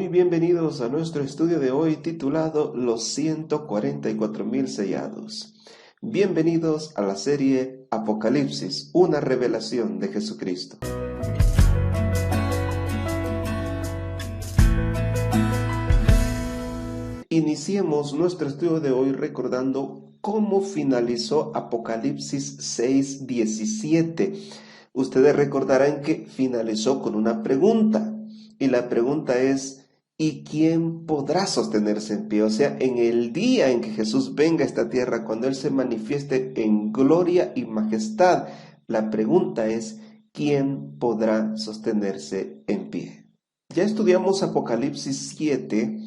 muy bienvenidos a nuestro estudio de hoy titulado Los 144,000 sellados. Bienvenidos a la serie Apocalipsis, una revelación de Jesucristo. Iniciemos nuestro estudio de hoy recordando cómo finalizó Apocalipsis 6:17. Ustedes recordarán que finalizó con una pregunta. Y la pregunta es, ¿y quién podrá sostenerse en pie? O sea, en el día en que Jesús venga a esta tierra, cuando Él se manifieste en gloria y majestad, la pregunta es, ¿quién podrá sostenerse en pie? Ya estudiamos Apocalipsis 7,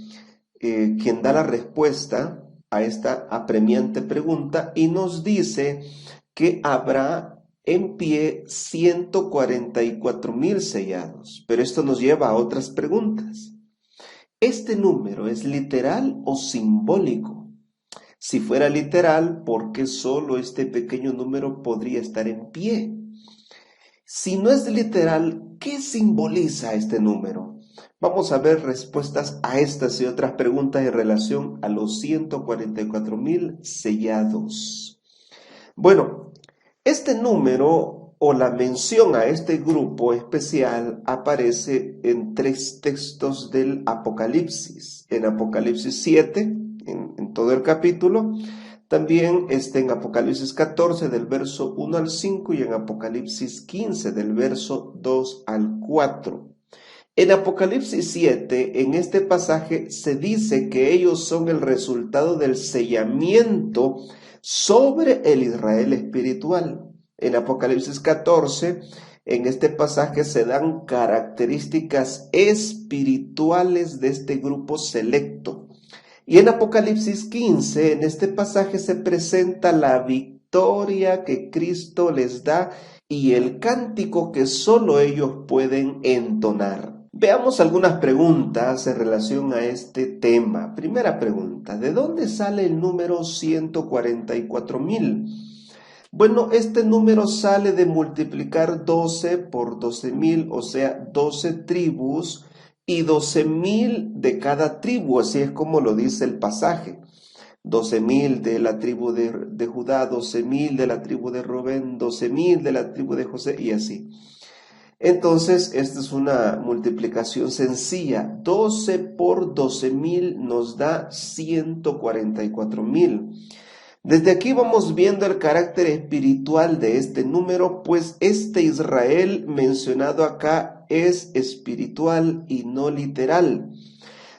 quien da la respuesta a esta apremiante pregunta y nos dice que habrá en pie 144,000 sellados. Pero esto nos lleva a otras preguntas. ¿Este número es literal o simbólico? Si fuera literal, ¿por qué solo este pequeño número podría estar en pie? Si no es literal, ¿qué simboliza este número? Vamos a ver respuestas a estas y otras preguntas en relación a los 144,000 sellados. Bueno, este número o la mención a este grupo especial aparece en 3 textos del Apocalipsis. En Apocalipsis 7, en todo el capítulo. También está en Apocalipsis 14 del verso 1 al 5 y en Apocalipsis 15 del verso 2 al 4. En Apocalipsis 7, en este pasaje, se dice que ellos son el resultado del sellamiento sobre el Israel espiritual. En Apocalipsis 14, en este pasaje se dan características espirituales de este grupo selecto. Y en Apocalipsis 15, en este pasaje se presenta la victoria que Cristo les da y el cántico que solo ellos pueden entonar. Veamos algunas preguntas en relación a este tema. Primera pregunta, ¿de dónde sale el número 144,000? Bueno, este número sale de multiplicar 12 por 12,000, o sea, 12 tribus y 12,000 de cada tribu, así es como lo dice el pasaje. 12,000 de la tribu de Judá, 12,000 de la tribu de Rubén, 12,000 de la tribu de José y así. Entonces, esta es una multiplicación sencilla. 12 por 12,000 nos da 144,000. Desde aquí vamos viendo el carácter espiritual de este número, pues este Israel mencionado acá es espiritual y no literal.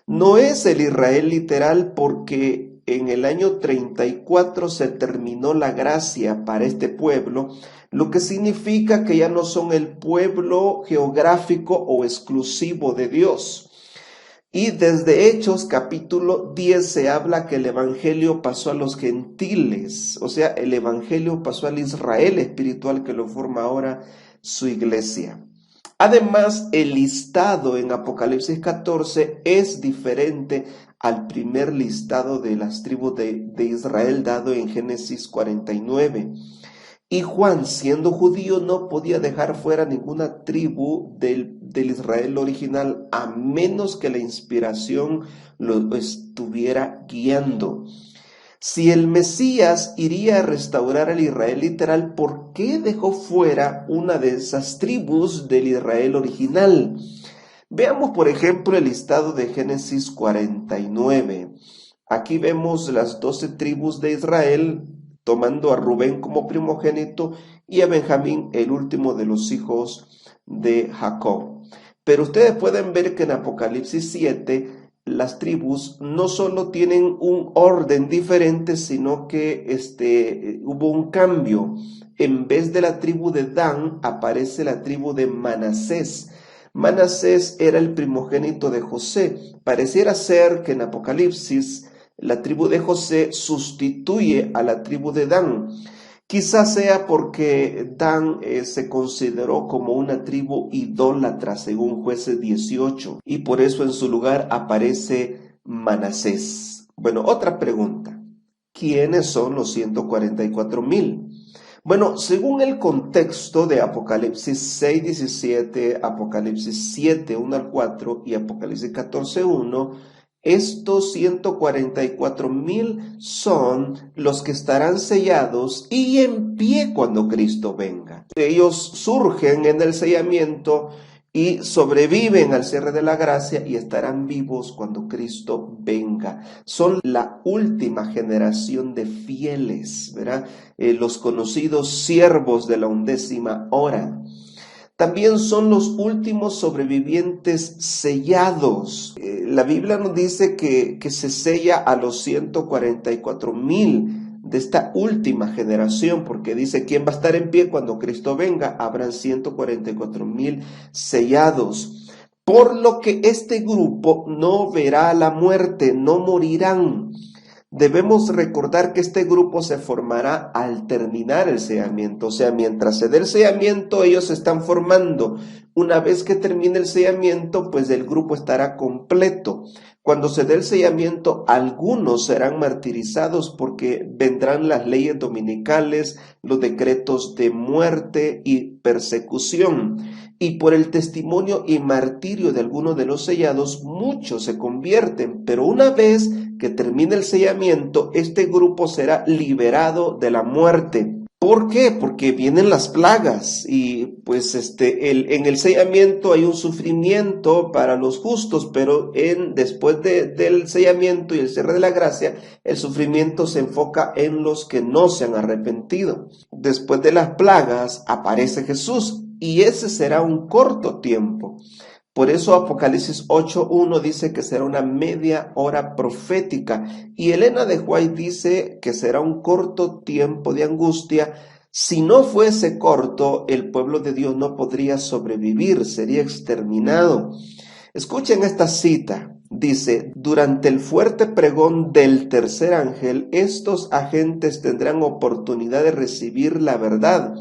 No es el Israel literal porque en el año 34 se terminó la gracia para este pueblo, lo que significa que ya no son el pueblo geográfico o exclusivo de Dios. Y desde Hechos capítulo 10 se habla que el evangelio pasó a los gentiles, o sea, el evangelio pasó al Israel espiritual que lo forma ahora su iglesia. Además, el listado en Apocalipsis 14 es diferente al primer listado de las tribus de Israel dado en Génesis 49. Y Juan, siendo judío, no podía dejar fuera ninguna tribu del Israel original, a menos que la inspiración lo estuviera guiando. Si el Mesías iría a restaurar al Israel literal, ¿por qué dejó fuera una de esas tribus del Israel original? Veamos, por ejemplo, el listado de Génesis 49. Aquí vemos las 12 tribus de Israel, tomando a Rubén como primogénito y a Benjamín, el último de los hijos de Jacob. Pero ustedes pueden ver que en Apocalipsis 7, las tribus no solo tienen un orden diferente, sino que hubo un cambio. En vez de la tribu de Dan, aparece la tribu de Manasés. Manasés era el primogénito de José. Pareciera ser que en Apocalipsis la tribu de José sustituye a la tribu de Dan. Quizás sea porque Dan se consideró como una tribu idólatra según Jueces 18 y por eso en su lugar aparece Manasés. Bueno, otra pregunta. ¿Quiénes son los 144,000? Bueno, según el contexto de Apocalipsis 6:17, Apocalipsis 7:1 al 4 y Apocalipsis 14:1, estos 144,000 son los que estarán sellados y en pie cuando Cristo venga. Ellos surgen en el sellamiento y sobreviven al cierre de la gracia y estarán vivos cuando Cristo venga. Son la última generación de fieles, ¿verdad? Los conocidos siervos de la 11ª hora. También son los últimos sobrevivientes sellados. La Biblia nos dice que se sella a los 144,000 de esta última generación, porque dice, ¿quién va a estar en pie cuando Cristo venga? Habrán 144,000 sellados. Por lo que este grupo no verá la muerte, no morirán. Debemos recordar que este grupo se formará al terminar el sellamiento, o sea, mientras se dé el sellamiento, ellos se están formando. Una vez que termine el sellamiento, pues el grupo estará completo. Cuando se dé el sellamiento, algunos serán martirizados porque vendrán las leyes dominicales, los decretos de muerte y persecución. Y por el testimonio y martirio de algunos de los sellados, muchos se convierten, pero una vez que termine el sellamiento, este grupo será liberado de la muerte. ¿Por qué? Porque vienen las plagas y pues en el sellamiento hay un sufrimiento para los justos, pero después del sellamiento y el cierre de la gracia, el sufrimiento se enfoca en los que no se han arrepentido. Después de las plagas aparece Jesús y ese será un corto tiempo. Por eso Apocalipsis 8:1 dice que será una media hora profética y Elena de White dice que será un corto tiempo de angustia. Si no fuese corto, el pueblo de Dios no podría sobrevivir, sería exterminado. Escuchen esta cita. Dice, durante el fuerte pregón del tercer ángel, estos agentes tendrán oportunidad de recibir la verdad.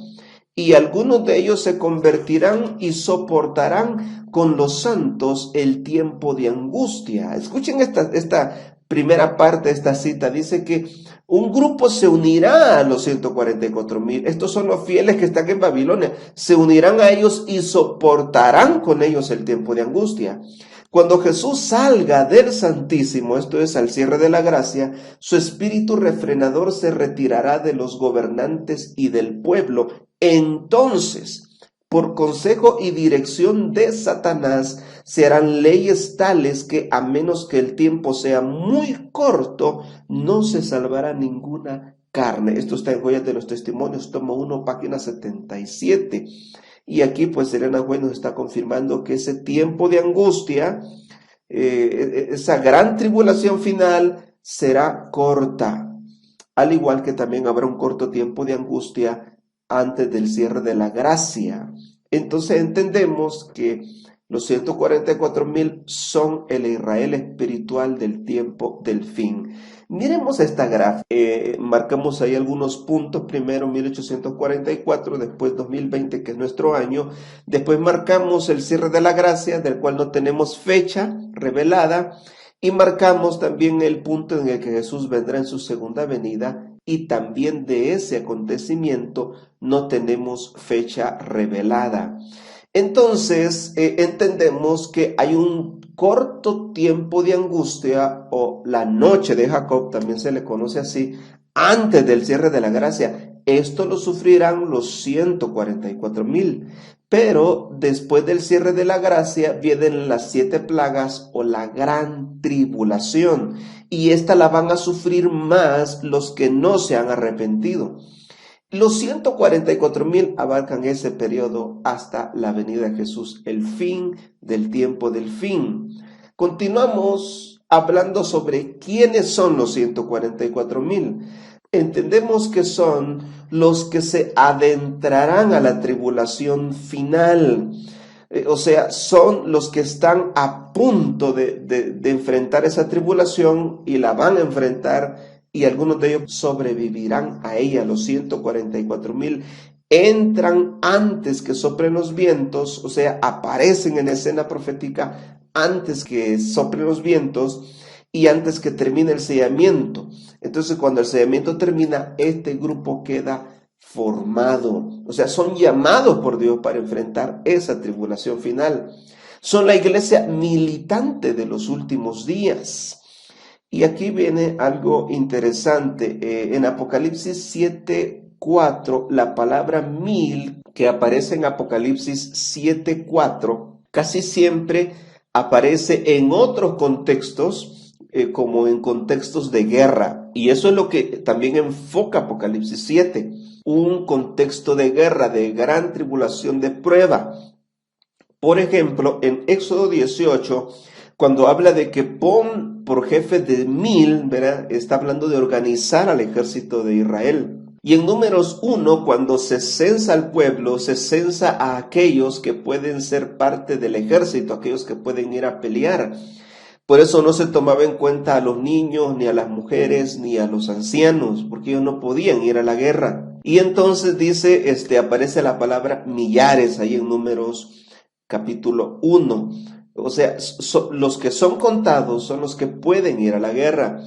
Y algunos de ellos se convertirán y soportarán con los santos el tiempo de angustia. Escuchen esta primera parte de esta cita. Dice que un grupo se unirá a los 144,000. Estos son los fieles que están en Babilonia. Se unirán a ellos y soportarán con ellos el tiempo de angustia. Cuando Jesús salga del Santísimo, esto es al cierre de la gracia, su espíritu refrenador se retirará de los gobernantes y del pueblo. Entonces, por consejo y dirección de Satanás, se harán leyes tales que, a menos que el tiempo sea muy corto, no se salvará ninguna carne. Esto está en Joyas de los Testimonios, tomo 1, página 77. Y aquí pues Elena White nos está confirmando que ese tiempo de angustia, esa gran tribulación final será corta, al igual que también habrá un corto tiempo de angustia antes del cierre de la gracia. Entonces entendemos que los 144,000 son el Israel espiritual del tiempo del fin. Miremos esta gráfica. Marcamos ahí algunos puntos. Primero 1844, después 2020, que es nuestro año. Después marcamos el cierre de la gracia, del cual no tenemos fecha revelada. Y marcamos también el punto en el que Jesús vendrá en su segunda venida. Y también de ese acontecimiento no tenemos fecha revelada. Entonces, entendemos que hay un corto tiempo de angustia, o la noche de Jacob, también se le conoce así, antes del cierre de la gracia. Esto lo sufrirán los 144,000. Pero después del cierre de la gracia vienen las 7 plagas o la gran tribulación. Y esta la van a sufrir más los que no se han arrepentido. Los 144,000 abarcan ese periodo hasta la venida de Jesús, el fin del tiempo del fin. Continuamos hablando sobre quiénes son los 144,000. Entendemos que son los que se adentrarán a la tribulación final. O sea, son los que están a punto de enfrentar esa tribulación y la van a enfrentar. Y algunos de ellos sobrevivirán a ella. Los 144,000 entran antes que soplen los vientos, o sea, aparecen en escena profética antes que soplen los vientos y antes que termine el sellamiento. Entonces, cuando el sellamiento termina, este grupo queda formado. O sea, son llamados por Dios para enfrentar esa tribulación final. Son la iglesia militante de los últimos días. Y aquí viene algo interesante. En Apocalipsis 7:4, la palabra 1000 que aparece en Apocalipsis 7:4, casi siempre aparece en otros contextos, como en contextos de guerra. Y eso es lo que también enfoca Apocalipsis 7, un contexto de guerra, de gran tribulación, de prueba. Por ejemplo, en Éxodo 18, cuando habla de que pon por jefe de 1000, ¿verdad? Está hablando de organizar al ejército de Israel. Y en Números 1, cuando se censa al pueblo, se censa a aquellos que pueden ser parte del ejército, aquellos que pueden ir a pelear. Por eso no se tomaba en cuenta a los niños, ni a las mujeres, ni a los ancianos, porque ellos no podían ir a la guerra. Y entonces dice, aparece la palabra millares ahí en Números capítulo 1. O sea, los que son contados son los que pueden ir a la guerra.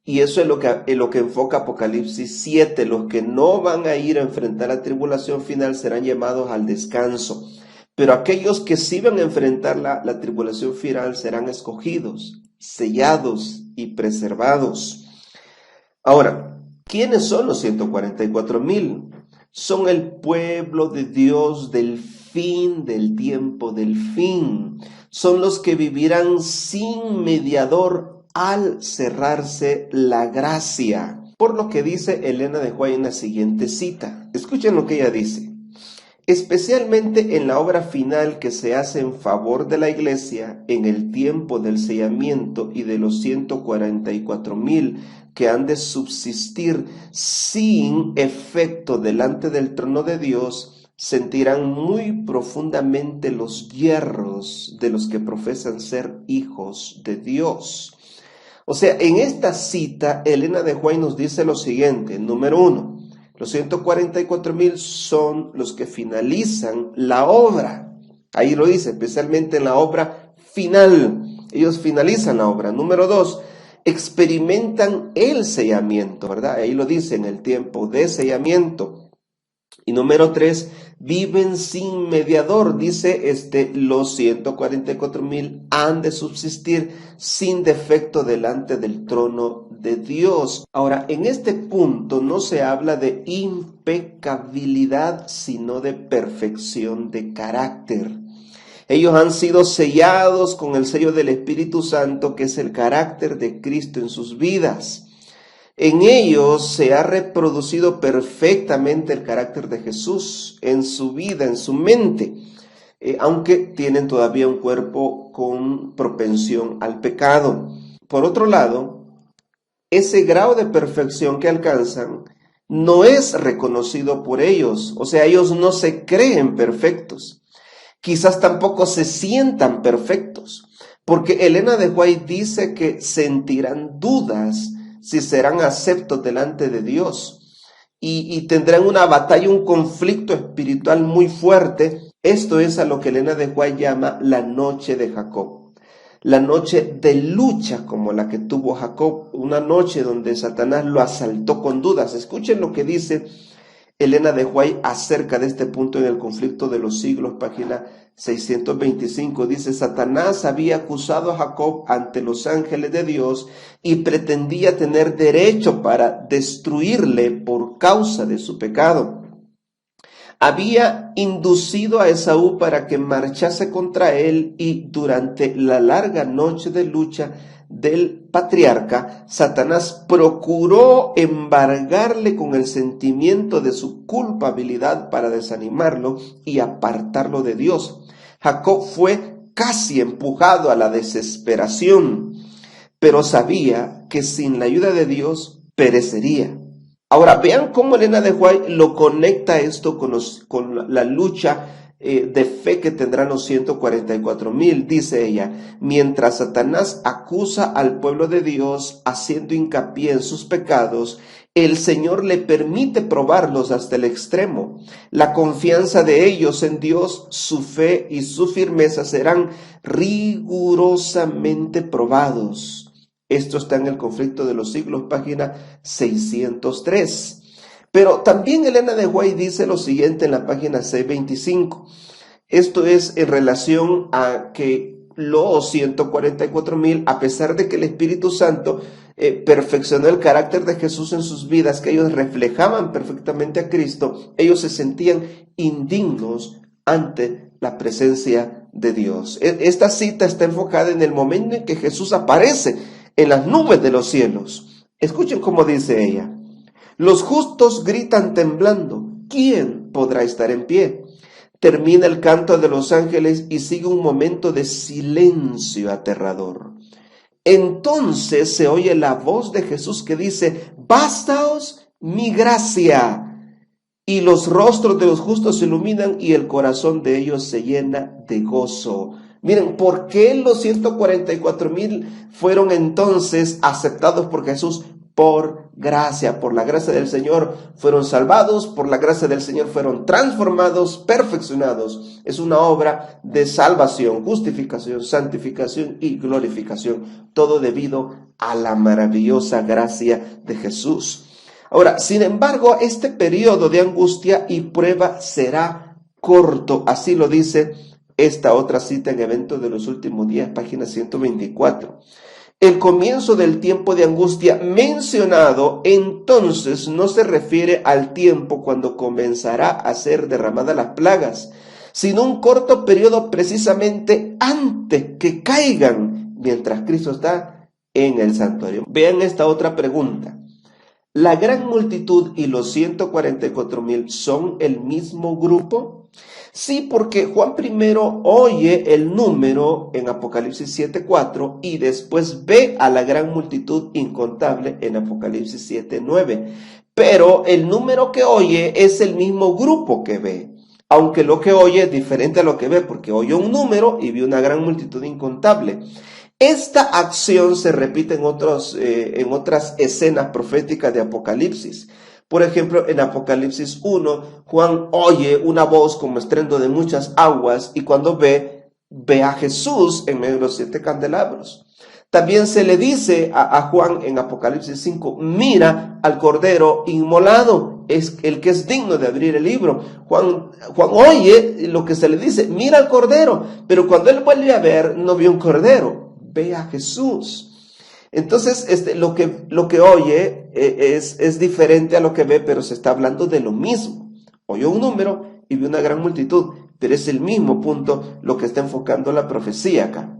Y eso es lo que enfoca Apocalipsis 7. Los que no van a ir a enfrentar la tribulación final serán llamados al descanso. Pero aquellos que sí van a enfrentar la tribulación final serán escogidos, sellados y preservados. Ahora, ¿quiénes son los 144,000? Son el pueblo de Dios del fin del tiempo, del fin. Son los que vivirán sin mediador al cerrarse la gracia. Por lo que dice Elena de White en la siguiente cita. Escuchen lo que ella dice. Especialmente en la obra final que se hace en favor de la iglesia en el tiempo del sellamiento y de los 144,000 que han de subsistir sin efecto delante del trono de Dios, sentirán muy profundamente los hierros de los que profesan ser hijos de Dios. O sea, en esta cita, Elena de White nos dice lo siguiente. Número 1. Los 144,000 son los que finalizan la obra. Ahí lo dice, especialmente en la obra final. Ellos finalizan la obra. Número 2, experimentan el sellamiento, ¿verdad? Ahí lo dice, en el tiempo de sellamiento. Y número 3, viven sin mediador. Dice, los 144,000 han de subsistir sin defecto delante del trono de Dios. Ahora, en este punto no se habla de impecabilidad, sino de perfección de carácter. Ellos han sido sellados con el sello del Espíritu Santo, que es el carácter de Cristo en sus vidas. En ellos se ha reproducido perfectamente el carácter de Jesús en su vida, en su mente, aunque tienen todavía un cuerpo con propensión al pecado. Por otro lado, ese grado de perfección que alcanzan no es reconocido por ellos, o sea, ellos no se creen perfectos, quizás tampoco se sientan perfectos, porque Elena de White dice que sentirán dudas si serán aceptos delante de Dios y tendrán una batalla, un conflicto espiritual muy fuerte. Esto es a lo que Elena de White llama la noche de Jacob, la noche de lucha como la que tuvo Jacob, una noche donde Satanás lo asaltó con dudas. Escuchen lo que dice Elena de White acerca de este punto en el conflicto de los siglos, página 625, dice: Satanás había acusado a Jacob ante los ángeles de Dios y pretendía tener derecho para destruirle por causa de su pecado. Había inducido a Esaú para que marchase contra él y durante la larga noche de lucha del patriarca, Satanás procuró embargarle con el sentimiento de su culpabilidad para desanimarlo y apartarlo de Dios. Jacob fue casi empujado a la desesperación, pero sabía que sin la ayuda de Dios perecería. Ahora, vean cómo Elena de White lo conecta esto con la lucha de fe que tendrán los 144,000. Dice ella: mientras Satanás acusa al pueblo de Dios haciendo hincapié en sus pecados, el Señor le permite probarlos hasta el extremo. La confianza de ellos en Dios, su fe y su firmeza serán rigurosamente probados. Esto está en el conflicto de los siglos, página 603. Pero también Elena de White dice lo siguiente en la página 625. Esto es en relación a que los 144,000, a pesar de que el Espíritu Santo perfeccionó el carácter de Jesús en sus vidas, que ellos reflejaban perfectamente a Cristo, ellos se sentían indignos ante la presencia de Dios. Esta cita está enfocada en el momento en que Jesús aparece en las nubes de los cielos. Escuchen cómo dice ella. Los justos gritan temblando, ¿quién podrá estar en pie? Termina el canto de los ángeles y sigue un momento de silencio aterrador. Entonces se oye la voz de Jesús que dice, bástaos mi gracia. Y los rostros de los justos se iluminan y el corazón de ellos se llena de gozo. Miren, ¿por qué los 144,000 fueron entonces aceptados por Jesús? Por gracia, por la gracia del Señor fueron salvados, por la gracia del Señor fueron transformados, perfeccionados. Es una obra de salvación, justificación, santificación y glorificación, todo debido a la maravillosa gracia de Jesús. Ahora, sin embargo, este periodo de angustia y prueba será corto, así lo dice esta otra cita en Eventos de los Últimos Días, página 124. El comienzo del tiempo de angustia mencionado entonces no se refiere al tiempo cuando comenzará a ser derramadas las plagas, sino un corto periodo precisamente antes que caigan mientras Cristo está en el santuario. Vean esta otra pregunta. ¿La gran multitud y los 144,000 son el mismo grupo? Sí, porque Juan primero oye el número en Apocalipsis 7:4 y después ve a la gran multitud incontable en Apocalipsis 7:9. Pero el número que oye es el mismo grupo que ve, aunque lo que oye es diferente a lo que ve, porque oyó un número y vio una gran multitud incontable. Esta acción se repite en otras escenas proféticas de Apocalipsis. Por ejemplo, en Apocalipsis 1, Juan oye una voz como estruendo de muchas aguas y cuando ve a Jesús en medio de los 7 candelabros. También se le dice a Juan en Apocalipsis 5, mira al Cordero inmolado, es el que es digno de abrir el libro. Juan oye lo que se le dice, mira al Cordero, pero cuando él vuelve a ver, no vio un Cordero, ve a Jesús. Entonces, lo que oye es diferente a lo que ve, pero se está hablando de lo mismo. Oyó un número y vio una gran multitud, pero es el mismo punto lo que está enfocando la profecía acá.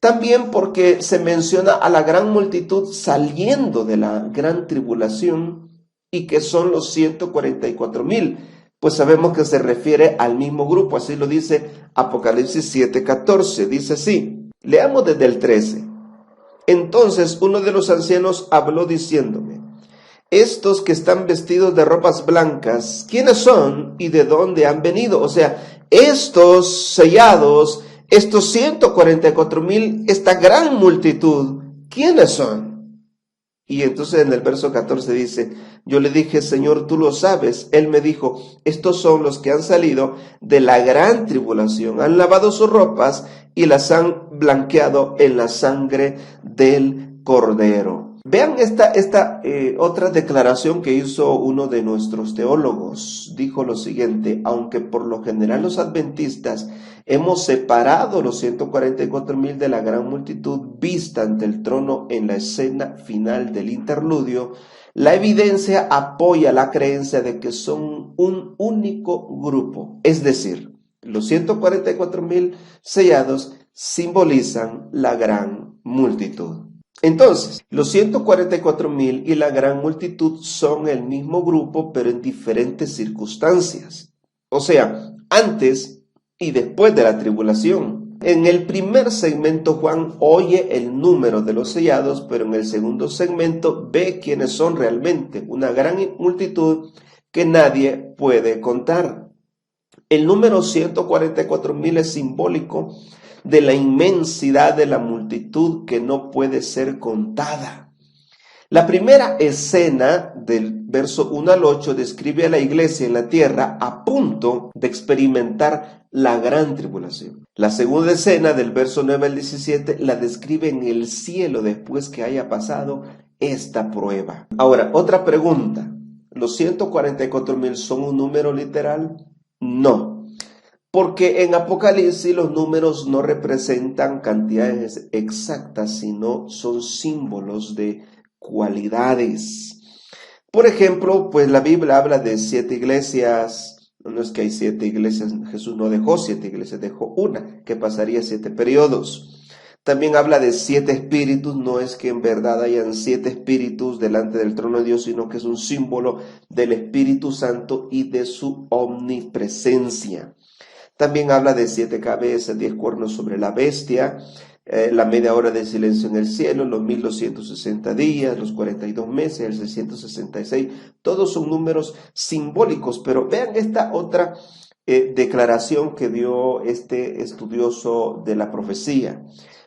También porque se menciona a la gran multitud saliendo de la gran tribulación y que son los 144,000. Pues sabemos que se refiere al mismo grupo, así lo dice Apocalipsis 7:14, dice así. Leamos desde el 13. Entonces uno de los ancianos habló diciéndome, estos que están vestidos de ropas blancas, ¿quiénes son y de dónde han venido? O sea, estos sellados, estos 144,000, esta gran multitud, ¿quiénes son? Y entonces en el verso 14 dice, yo le dije, Señor, tú lo sabes. Él me dijo, estos son los que han salido de la gran tribulación, han lavado sus ropas y las han blanqueado en la sangre del Cordero. Vean esta otra declaración que hizo uno de nuestros teólogos. Dijo lo siguiente, aunque por lo general los adventistas hemos separado los 144,000 de la gran multitud vista ante el trono en la escena final del interludio, la evidencia apoya la creencia de que son un único grupo. Es decir, los 144,000 sellados simbolizan la gran multitud. Entonces, los 144,000 y la gran multitud son el mismo grupo, pero en diferentes circunstancias. O sea, antes y después de la tribulación. En el primer segmento, Juan oye el número de los sellados, pero en el segundo segmento ve quiénes son realmente, una gran multitud que nadie puede contar. El número 144,000 es simbólico de la inmensidad de la multitud que no puede ser contada. La primera escena del verso 1 al 8 describe a la iglesia en la tierra a punto de experimentar la gran tribulación. La segunda escena del verso 9 al 17 la describe en el cielo después que haya pasado esta prueba. Ahora, otra pregunta. ¿Los 144,000 son un número literal? No, porque en Apocalipsis los números no representan cantidades exactas, sino son símbolos de cualidades. Por ejemplo, pues la Biblia habla de 7 iglesias. No es que hay 7 iglesias, Jesús no dejó 7 iglesias, dejó una, que pasaría 7 periodos. También habla de 7 espíritus, no es que en verdad hayan 7 espíritus delante del trono de Dios, sino que es un símbolo del Espíritu Santo y de su omnipresencia. También habla de 7 cabezas, 10 cuernos sobre la bestia, la media hora de silencio en el cielo, los 1260 días, los 42 meses, el 666, todos son números simbólicos, pero vean esta otra declaración que dio este estudioso de la profecía.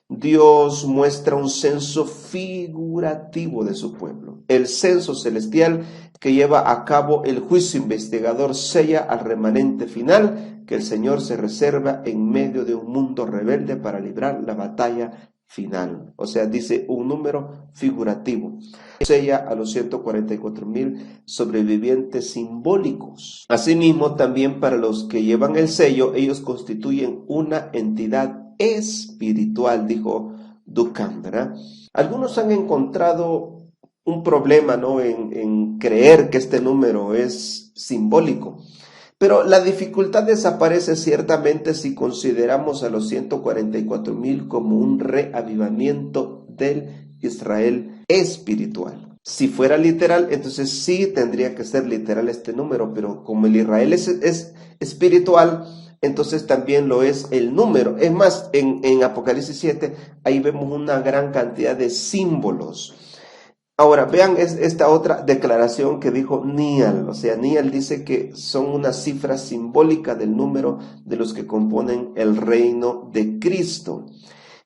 Dios muestra un censo figurativo de su pueblo. El censo celestial que lleva a cabo el juicio investigador sella al remanente final que el Señor se reserva en medio de un mundo rebelde para librar la batalla final. O sea, dice un número figurativo. Sella a los 144,000 sobrevivientes simbólicos. Asimismo, también para los que llevan el sello, ellos constituyen una entidad espiritual, dijo Duncan, ¿verdad? Algunos han encontrado un problema, ¿no?, en creer que este número es simbólico. Pero la dificultad desaparece ciertamente si consideramos a los 144,000 como un reavivamiento del Israel espiritual. Si fuera literal, entonces sí tendría que ser literal este número, pero como el Israel es espiritual, entonces también lo es el número. Es más, en Apocalipsis 7, ahí vemos una gran cantidad de símbolos. Ahora, vean esta otra declaración que dijo Niall. O sea, Niall dice que son una cifra simbólica del número de los que componen el reino de Cristo.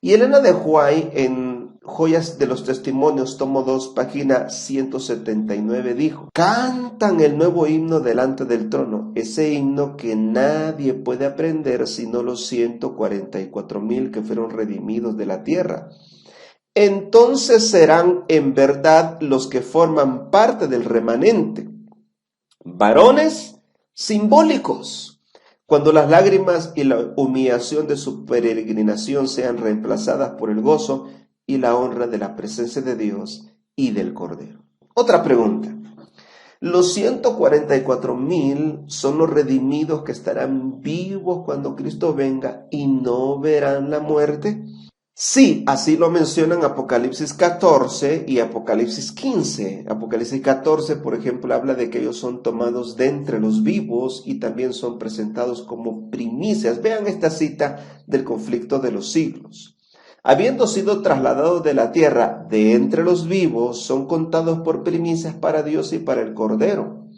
Y Elena de White, en Joyas de los Testimonios, tomo 2, página 179, dijo: cantan el nuevo himno delante del trono, ese himno que nadie puede aprender sino los 144,000 que fueron redimidos de la tierra. Entonces serán en verdad los que forman parte del remanente, varones simbólicos, cuando las lágrimas y la humillación de su peregrinación sean reemplazadas por el gozo y la honra de la presencia de Dios y del Cordero. Otra pregunta: ¿los 144,000 son los redimidos que estarán vivos cuando Cristo venga y no verán la muerte? Sí, así lo mencionan Apocalipsis 14 y Apocalipsis 15. Apocalipsis 14, por ejemplo, habla de que ellos son tomados de entre los vivos y también son presentados como primicias. Vean esta cita del conflicto de los siglos. Habiendo sido trasladados de la tierra de entre los vivos, son contados por primicias para Dios y para el Cordero.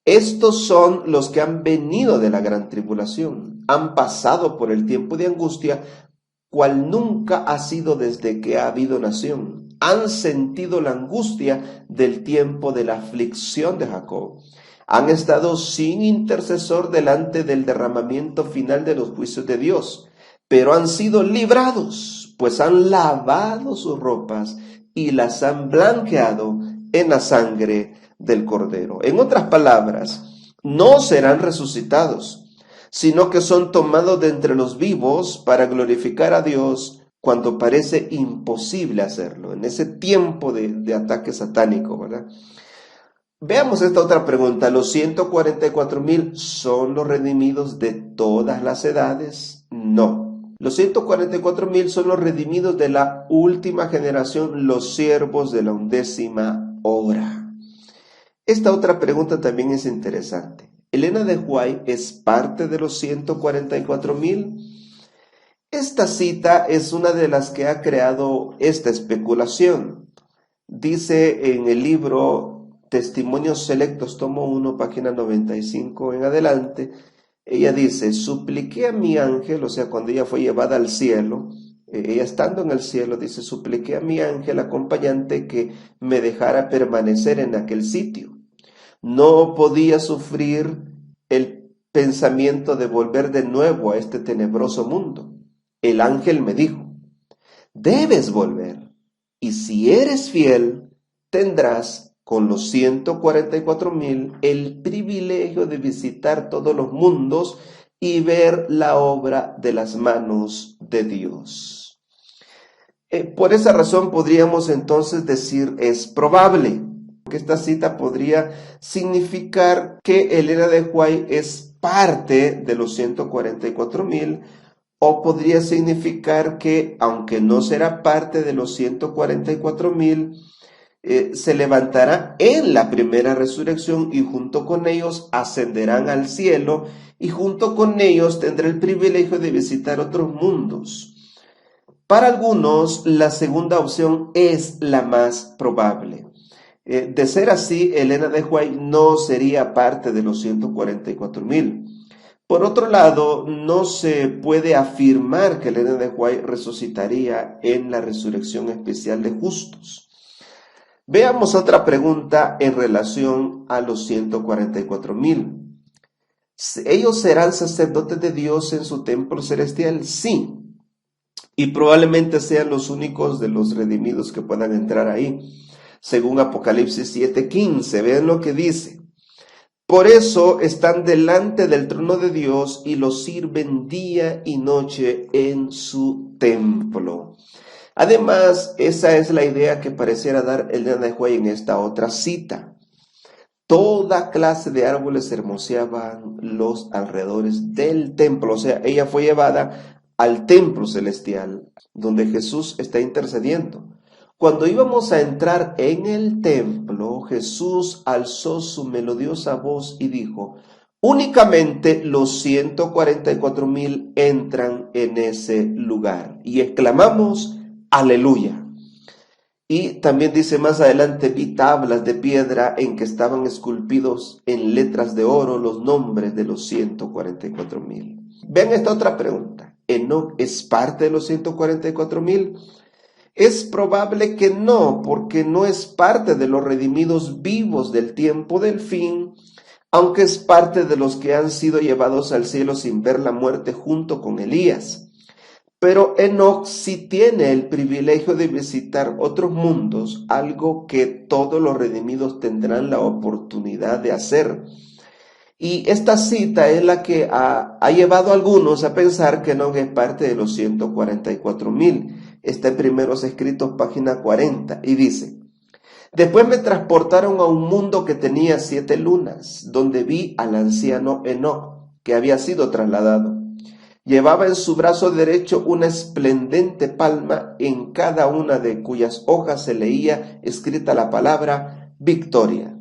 Estos son los que han venido de la gran tribulación, han pasado por el tiempo de angustia, cual nunca ha sido desde que ha habido nación. Han sentido la angustia del tiempo de la aflicción de Jacob. Han estado sin intercesor delante del derramamiento final de los juicios de Dios, pero han sido librados, pues han lavado sus ropas y las han blanqueado en la sangre del Cordero. En otras palabras, no serán resucitados, sino que son tomados de entre los vivos para glorificar a Dios cuando parece imposible hacerlo, en ese tiempo de ataque satánico, ¿verdad? Veamos esta otra pregunta: ¿los 144,000 son los redimidos de todas las edades? No. Los 144,000 son los redimidos de la última generación, los siervos de la 11ª hora. Esta otra pregunta también es interesante. ¿Elena de White es parte de los 144,000? Esta cita es una de las que ha creado esta especulación. Dice en el libro Testimonios Selectos, tomo 1, página 95 en adelante, ella dice: supliqué a mi ángel, o sea, cuando ella fue llevada al cielo, ella estando en el cielo, dice: supliqué a mi ángel acompañante que me dejara permanecer en aquel sitio. No podía sufrir el pensamiento de volver de nuevo a este tenebroso mundo. El ángel me dijo: debes volver, y si eres fiel, tendrás con los 144,000 el privilegio de visitar todos los mundos y ver la obra de las manos de Dios. Por esa razón podríamos entonces decir es probable que esta cita podría significar que Elena de White es parte de los 144,000, o podría significar que, aunque no será parte de los 144,000, se levantará en la primera resurrección y junto con ellos ascenderán al cielo y junto con ellos tendrá el privilegio de visitar otros mundos. Para algunos, la segunda opción es la más probable. De ser así, Elena de White no sería parte de los 144,000. Por otro lado, no se puede afirmar que Elena de White resucitaría en la resurrección especial de justos. Veamos otra pregunta en relación a los 144,000. ¿Ellos serán sacerdotes de Dios en su templo celestial? Sí. Y probablemente sean los únicos de los redimidos que puedan entrar ahí. Según Apocalipsis 7:15, vean lo que dice. Por eso están delante del trono de Dios y los sirven día y noche en su templo. Además, esa es la idea que pareciera dar Elena de White en esta otra cita. Toda clase de árboles hermoseaban los alrededores del templo. O sea, ella fue llevada al templo celestial, donde Jesús está intercediendo. Cuando íbamos a entrar en el templo, Jesús alzó su melodiosa voz y dijo: únicamente los 144,000 entran en ese lugar. Y exclamamos: aleluya. Y también dice más adelante: vi tablas de piedra en que estaban esculpidos en letras de oro los nombres de los 144,000. Vean esta otra pregunta. ¿Enoc es parte de los 144,000? Es probable que no, porque no es parte de los redimidos vivos del tiempo del fin, aunque es parte de los que han sido llevados al cielo sin ver la muerte junto con Elías. Pero Enoc sí tiene el privilegio de visitar otros mundos, algo que todos los redimidos tendrán la oportunidad de hacer. Y esta cita es la que ha llevado a algunos a pensar que Enoc es parte de los 144,000. Está en Primeros Escritos, página 40, y dice: después me transportaron a un mundo que tenía 7 lunas, donde vi al anciano Enoc, que había sido trasladado. Llevaba en su brazo derecho una esplendente palma, en cada una de cuyas hojas se leía escrita la palabra Victoria.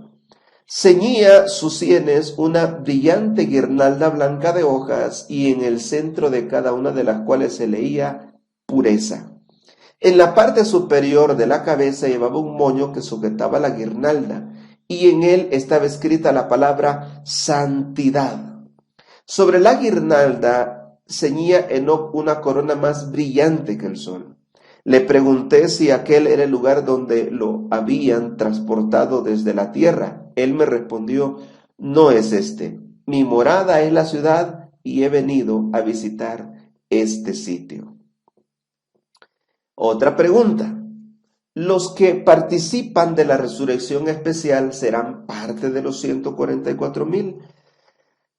Ceñía sus sienes una brillante guirnalda blanca de hojas, y en el centro de cada una de las cuales se leía Pureza. En la parte superior de la cabeza llevaba un moño que sujetaba la guirnalda, y en él estaba escrita la palabra Santidad. Sobre la guirnalda ceñía Enoc una corona más brillante que el sol. Le pregunté si aquel era el lugar donde lo habían transportado desde la tierra. Él me respondió: no es este. Mi morada es la ciudad y he venido a visitar este sitio. Otra pregunta. ¿Los que participan de la resurrección especial serán parte de los 144,000?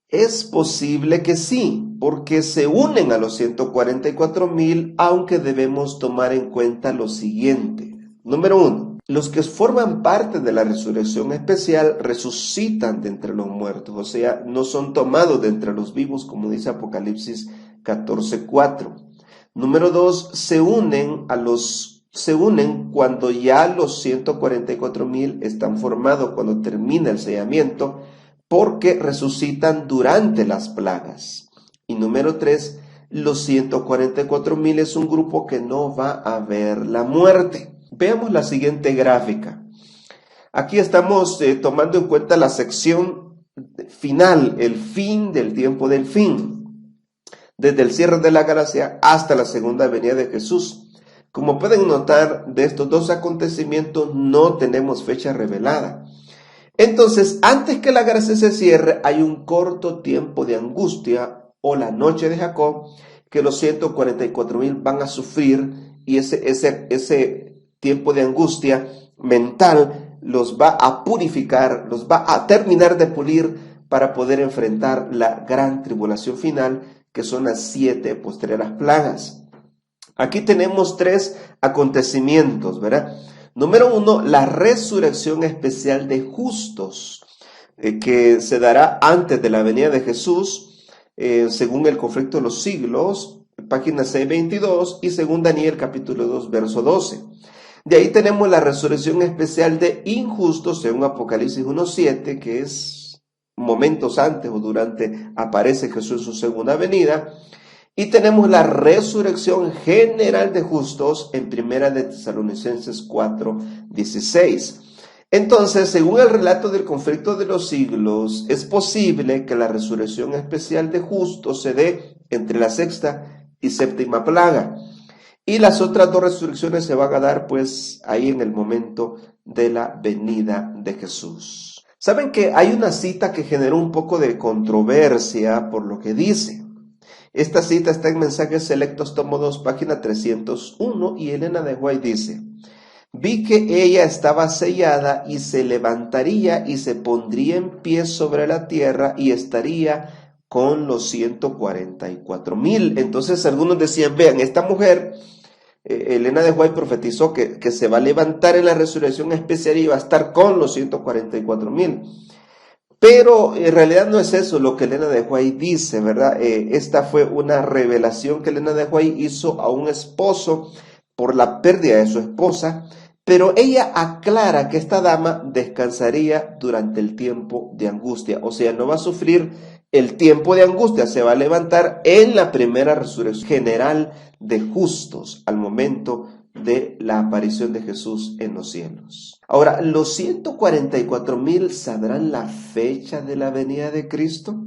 Es posible que sí, porque se unen a los 144,000, aunque debemos tomar en cuenta lo siguiente. Número 1. Los que forman parte de la resurrección especial resucitan de entre los muertos, o sea, no son tomados de entre los vivos, como dice Apocalipsis 14:4. Número 2. Se unen cuando ya los 144,000 están formados, cuando termina el sellamiento, porque resucitan durante las plagas. Y número 3, los 144,000 es un grupo que no va a ver la muerte. Veamos la siguiente gráfica. Aquí estamos tomando en cuenta la sección final, el fin del tiempo del fin, desde el cierre de la gracia hasta la segunda venida de Jesús. Como pueden notar, de estos dos acontecimientos no tenemos fecha revelada. Entonces, antes que la gracia se cierre, hay un corto tiempo de angustia, o la noche de Jacob, que los 144,000 van a sufrir, y ese tiempo de angustia mental los va a purificar, los va a terminar de pulir para poder enfrentar la gran tribulación final, que son las 7 postreras plagas. Aquí tenemos 3 acontecimientos, ¿verdad? Número 1, la resurrección especial de justos, que se dará antes de la venida de Jesús, según el conflicto de los siglos, página 622, y según Daniel capítulo 2, verso 12. De ahí tenemos la resurrección especial de injustos, según Apocalipsis 1:7, que es momentos antes o durante aparece Jesús en su segunda venida. Y tenemos la resurrección general de justos en Primera de Tesalonicenses 4:16. Entonces, según el relato del conflicto de los siglos, es posible que la resurrección especial de justos se dé entre la 6ª y 7ª plaga. Y las otras 2 resurrecciones se van a dar pues ahí en el momento de la venida de Jesús. Saben que hay una cita que generó un poco de controversia por lo que dice. Esta cita está en Mensajes Selectos, tomo 2, página 301, y Elena de White dice: vi que ella estaba sellada y se levantaría y se pondría en pie sobre la tierra y estaría con los 144,000. Entonces algunos decían, vean, esta mujer, Elena de White profetizó que se va a levantar en la resurrección especial y va a estar con los 144,000. Pero en realidad no es eso lo que Elena de White dice, ¿verdad? Esta fue una revelación que Elena de White hizo a un esposo por la pérdida de su esposa, pero ella aclara que esta dama descansaría durante el tiempo de angustia, o sea, no va a sufrir el tiempo de angustia, se va a levantar en la primera resurrección general de justos al momento de la aparición de Jesús en los cielos. Ahora, ¿los 144,000 sabrán la fecha de la venida de Cristo?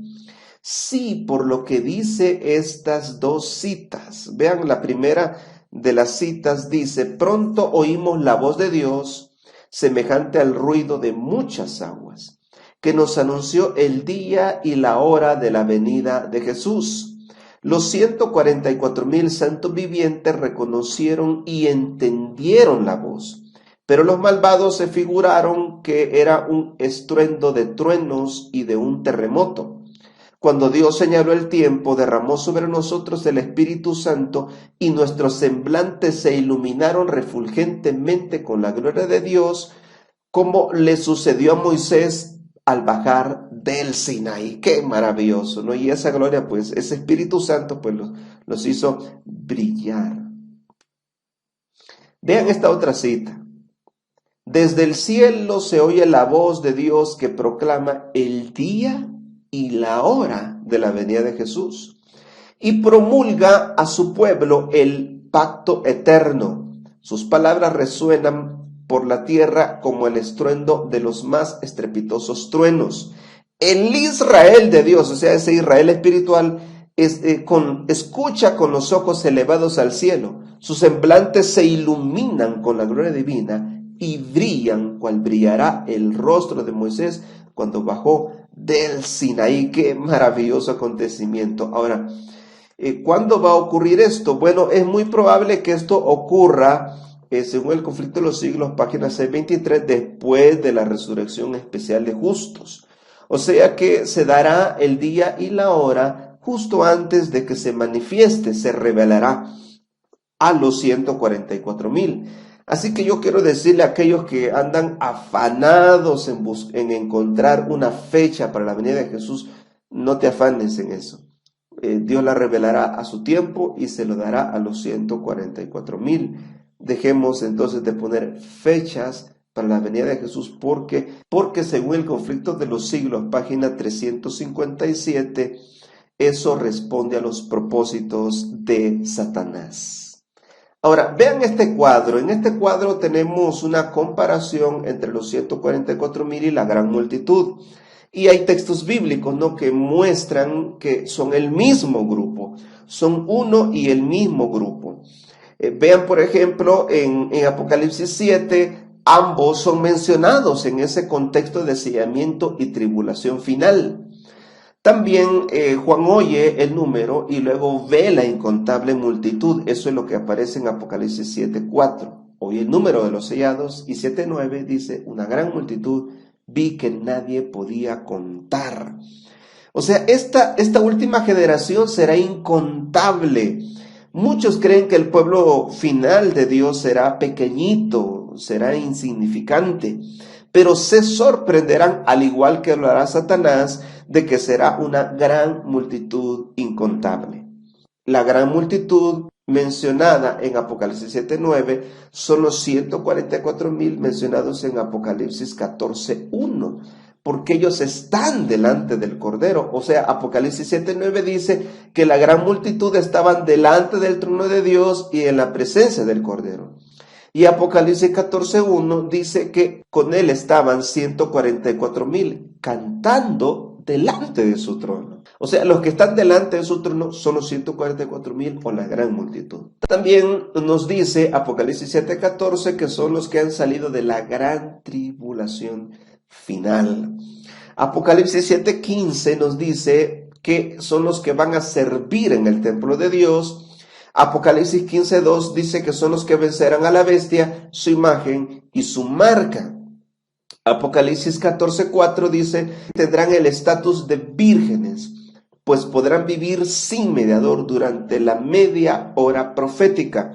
Sí, por lo que dice estas 2 citas. Vean, la primera de las citas dice: pronto oímos la voz de Dios, semejante al ruido de muchas aguas, que nos anunció el día y la hora de la venida de Jesús. Los 144,000 santos vivientes reconocieron y entendieron la voz, pero los malvados se figuraron que era un estruendo de truenos y de un terremoto. Cuando Dios señaló el tiempo, derramó sobre nosotros el Espíritu Santo y nuestros semblantes se iluminaron refulgentemente con la gloria de Dios, como le sucedió a Moisés al bajar del Sinaí. ¡Qué maravilloso!, ¿no? Y esa gloria, pues, ese Espíritu Santo, pues, los hizo brillar. Vean esta otra cita. Desde el cielo se oye la voz de Dios que proclama el día y la hora de la venida de Jesús y promulga a su pueblo el pacto eterno. Sus palabras resuenan por la tierra como el estruendo de los más estrepitosos truenos. El Israel de Dios, o sea, ese Israel espiritual, escucha con los ojos elevados al cielo. Sus semblantes se iluminan con la gloria divina y brillan cual brillará el rostro de Moisés cuando bajó del Sinaí. ¡Qué maravilloso acontecimiento! Ahora, ¿cuándo va a ocurrir esto? Bueno, es muy probable que esto ocurra, según el conflicto de los siglos, página 623, después de la resurrección especial de justos. O sea que se dará el día y la hora justo antes de que se manifieste, se revelará a los 144,000. Así que yo quiero decirle a aquellos que andan afanados en encontrar una fecha para la venida de Jesús, no te afanes en eso. Dios la revelará a su tiempo y se lo dará a los 144,000. Dejemos entonces de poner fechas para la venida de Jesús porque según el conflicto de los siglos, página 357, eso responde a los propósitos de Satanás. Ahora, vean este cuadro. En este cuadro tenemos una comparación entre los 144,000 y la gran multitud. Y hay textos bíblicos, ¿no?, que muestran que son el mismo grupo, son uno y el mismo grupo. Vean, por ejemplo, en Apocalipsis 7, ambos son mencionados en ese contexto de sellamiento y tribulación final. También Juan oye el número y luego ve la incontable multitud. Eso es lo que aparece en Apocalipsis 7:4. oí el número de los sellados, y 7:9 dice, una gran multitud, vi que nadie podía contar. O sea, esta última generación será incontable. Muchos creen que el pueblo final de Dios será pequeñito, será insignificante, pero se sorprenderán, al igual que lo hará Satanás, de que será una gran multitud incontable. La gran multitud mencionada en Apocalipsis 7:9 son los 144,000 mencionados en Apocalipsis 14:1, porque ellos están delante del Cordero. O sea, Apocalipsis 7:9 dice que la gran multitud estaban delante del trono de Dios y en la presencia del Cordero. Y Apocalipsis 14:1 dice que con él estaban 144,000 cantando delante de su trono. O sea, los que están delante de su trono son los 144,000 o la gran multitud. También nos dice Apocalipsis 7:14 que son los que han salido de la gran tribulación final. Apocalipsis 7:15 nos dice que son los que van a servir en el templo de Dios. Apocalipsis 15:2 dice que son los que vencerán a la bestia, su imagen y su marca. Apocalipsis 14:4 dice, tendrán el estatus de vírgenes, pues podrán vivir sin mediador durante la media hora profética.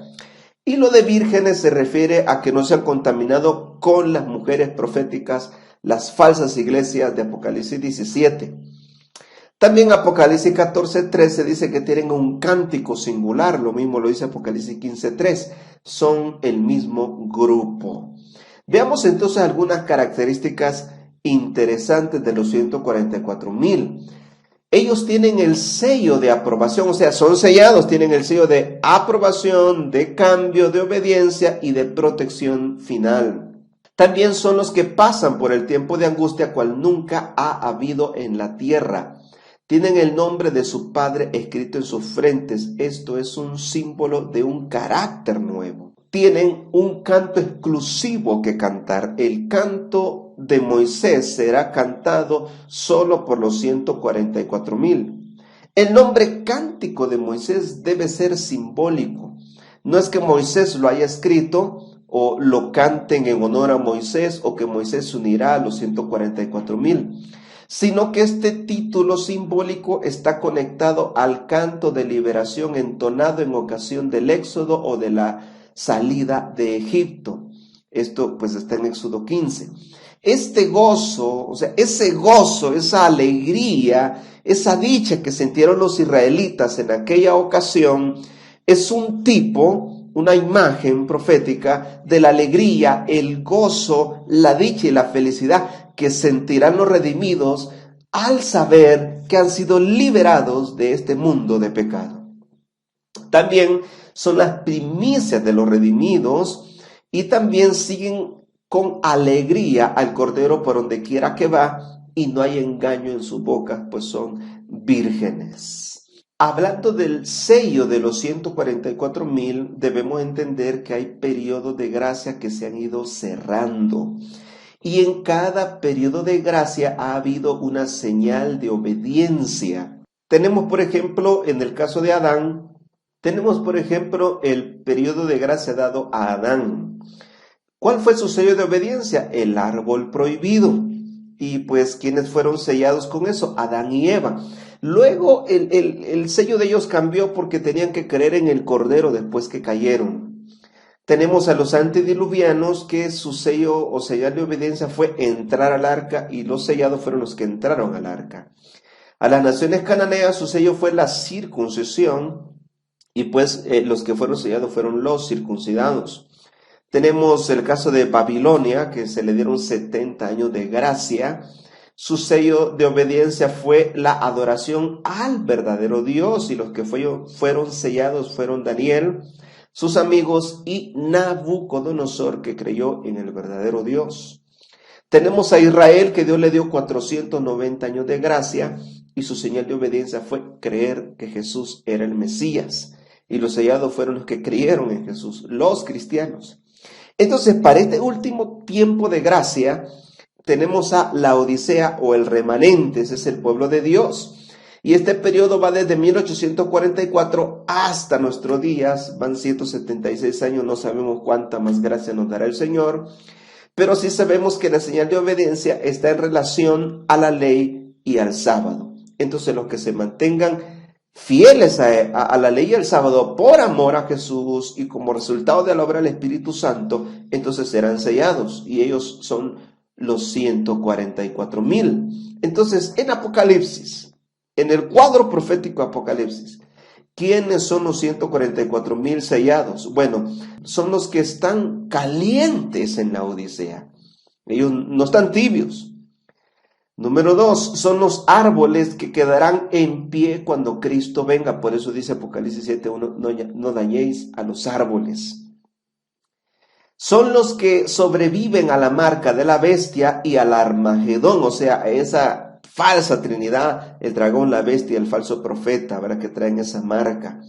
Y lo de vírgenes se refiere a que no se han contaminado con las mujeres proféticas, las falsas iglesias de Apocalipsis 17. También Apocalipsis 14:13 dice que tienen un cántico singular, lo mismo lo dice Apocalipsis 15:3, son el mismo grupo. Veamos entonces algunas características interesantes de los 144,000. Ellos tienen el sello de aprobación, o sea, son sellados, tienen el sello de aprobación, de cambio, de obediencia y de protección final. También son los que pasan por el tiempo de angustia cual nunca ha habido en la tierra. Tienen el nombre de su Padre escrito en sus frentes. Esto es un símbolo de un carácter nuevo. Tienen un canto exclusivo que cantar. El canto de Moisés será cantado solo por los 144,000. El nombre cántico de Moisés debe ser simbólico. No es que Moisés lo haya escrito o lo canten en honor a Moisés o que Moisés se unirá a los 144,000, sino que este título simbólico está conectado al canto de liberación entonado en ocasión del éxodo o de la salida de Egipto. Esto pues está en Éxodo 15. Este gozo, o sea, ese gozo, esa alegría, esa dicha que sintieron los israelitas en aquella ocasión es un tipo, una imagen profética de la alegría, el gozo, la dicha y la felicidad que sentirán los redimidos al saber que han sido liberados de este mundo de pecado. También son las primicias de los redimidos y también siguen con alegría al Cordero por donde quiera que va y no hay engaño en su boca, pues son vírgenes. Hablando del sello de los 144,000, debemos entender que hay periodos de gracia que se han ido cerrando. Y en cada periodo de gracia ha habido una señal de obediencia. Tenemos, por ejemplo, en el caso de Adán, el periodo de gracia dado a Adán. ¿Cuál fue su sello de obediencia? El árbol prohibido. Y pues, ¿quiénes fueron sellados con eso? Adán y Eva. Luego, el sello de ellos cambió porque tenían que creer en el Cordero después que cayeron. Tenemos a los antediluvianos que su sello o señal de obediencia fue entrar al arca y los sellados fueron los que entraron al arca. A las naciones cananeas su sello fue la circuncisión y pues los que fueron sellados fueron los circuncidados. Tenemos el caso de Babilonia, que se le dieron 70 años de gracia. Su sello de obediencia fue la adoración al verdadero Dios y los que fueron sellados fueron Daniel, sus amigos y Nabucodonosor, que creyó en el verdadero Dios. Tenemos a Israel, que Dios le dio 490 años de gracia y su señal de obediencia fue creer que Jesús era el Mesías. Y los sellados fueron los que creyeron en Jesús, los cristianos. Entonces, para este último tiempo de gracia, tenemos a la Odisea o el remanente, ese es el pueblo de Dios. Y este periodo va desde 1844 hasta nuestros días, van 176 años, no sabemos cuánta más gracia nos dará el Señor, pero sí sabemos que la señal de obediencia está en relación a la ley y al sábado. Entonces los que se mantengan fieles a la ley y al sábado por amor a Jesús y como resultado de la obra del Espíritu Santo, entonces serán sellados y ellos son los 144,000. Entonces en Apocalipsis, en el cuadro profético Apocalipsis, ¿quiénes son los 144,000 sellados? Bueno, son los que están calientes en la Odisea. Ellos no están tibios. Número 2, son los árboles que quedarán en pie cuando Cristo venga. Por eso dice Apocalipsis 7:1, no dañéis a los árboles. Son los que sobreviven a la marca de la bestia y al Armagedón, o sea, a esa falsa trinidad, el dragón, la bestia y el falso profeta, ¿verdad? Que traen esa marca.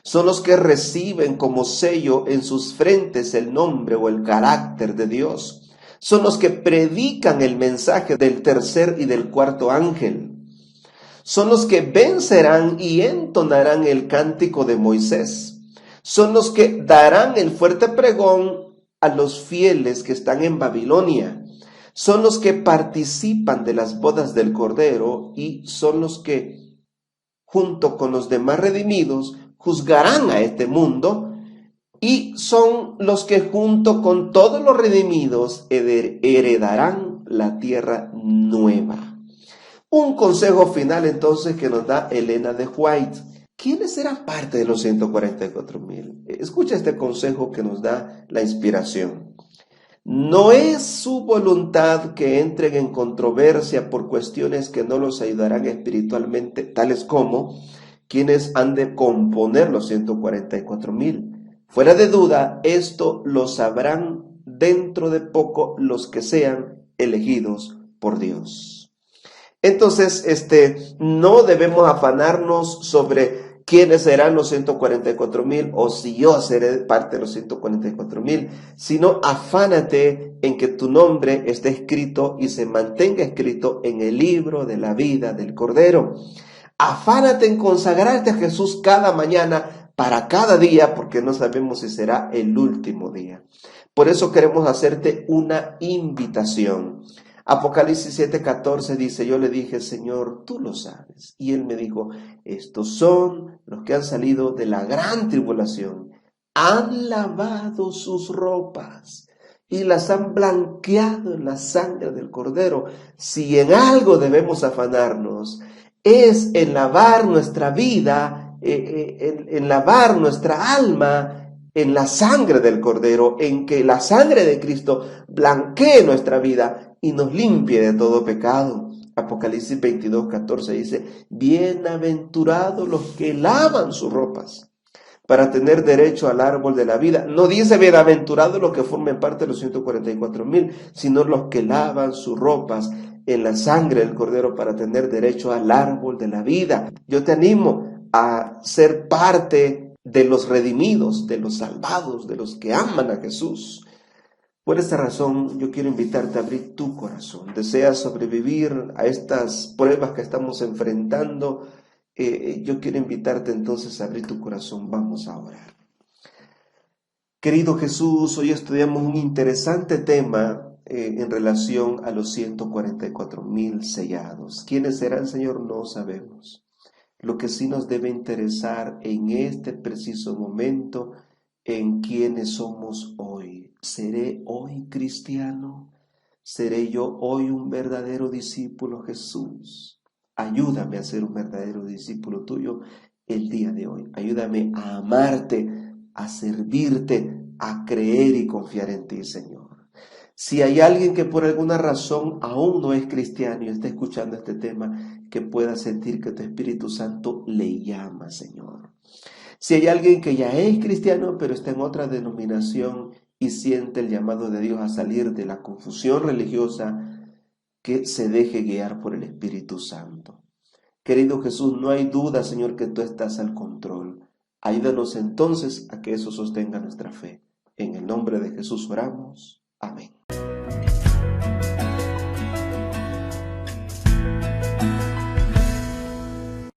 Son los que reciben como sello en sus frentes el nombre o el carácter de Dios. Son los que predican el mensaje del tercer y del cuarto ángel. Son los que vencerán y entonarán el cántico de Moisés. Son los que darán el fuerte pregón a los fieles que están en Babilonia. Son los que participan de las bodas del Cordero y son los que, junto con los demás redimidos, juzgarán a este mundo. Y son los que junto con todos los redimidos heredarán la tierra nueva. Un consejo final entonces que nos da Elena de White. ¿Quiénes serán parte de los 144,000? Escucha este consejo que nos da la inspiración. No es su voluntad que entren en controversia por cuestiones que no los ayudarán espiritualmente, tales como quienes han de componer los 144,000. Fuera de duda, esto lo sabrán dentro de poco los que sean elegidos por Dios. Entonces, no debemos afanarnos sobre quiénes serán los 144,000 o si yo seré parte de los 144,000, sino afánate en que tu nombre esté escrito y se mantenga escrito en el libro de la vida del Cordero. Afánate en consagrarte a Jesús cada mañana, para cada día, porque no sabemos si será el último día. Por eso queremos hacerte una invitación. Apocalipsis 7:14 dice, yo le dije, Señor, tú lo sabes. Y él me dijo, estos son los que han salido de la gran tribulación. Han lavado sus ropas y las han blanqueado en la sangre del Cordero. Si en algo debemos afanarnos, es en lavar nuestra vida, en lavar nuestra alma en la sangre del Cordero, en que la sangre de Cristo blanquee nuestra vida y nos limpie de todo pecado. Apocalipsis 22:14 dice, bienaventurados los que lavan sus ropas para tener derecho al árbol de la vida. No dice bienaventurados los que formen parte de los 144,000, sino los que lavan sus ropas en la sangre del Cordero para tener derecho al árbol de la vida. Yo te animo a ser parte de los redimidos, de los salvados, de los que aman a Jesús. Por esta razón, yo quiero invitarte a abrir tu corazón. ¿Deseas sobrevivir a estas pruebas que estamos enfrentando? Yo quiero invitarte entonces a abrir tu corazón. Vamos a orar. Querido Jesús, hoy estudiamos un interesante tema en relación a los 144,000 sellados. ¿Quiénes serán, Señor? No sabemos. Lo que sí nos debe interesar en este preciso momento, en quiénes somos hoy. ¿Seré hoy cristiano? ¿Seré yo hoy un verdadero discípulo, Jesús? Ayúdame a ser un verdadero discípulo tuyo el día de hoy. Ayúdame a amarte, a servirte, a creer y confiar en ti, Señor. Si hay alguien que por alguna razón aún no es cristiano y está escuchando este tema, que pueda sentir que tu Espíritu Santo le llama, Señor. Si hay alguien que ya es cristiano, pero está en otra denominación y siente el llamado de Dios a salir de la confusión religiosa, que se deje guiar por el Espíritu Santo. Querido Jesús, no hay duda, Señor, que tú estás al control. Ayúdanos entonces a que eso sostenga nuestra fe. En el nombre de Jesús oramos. Amén.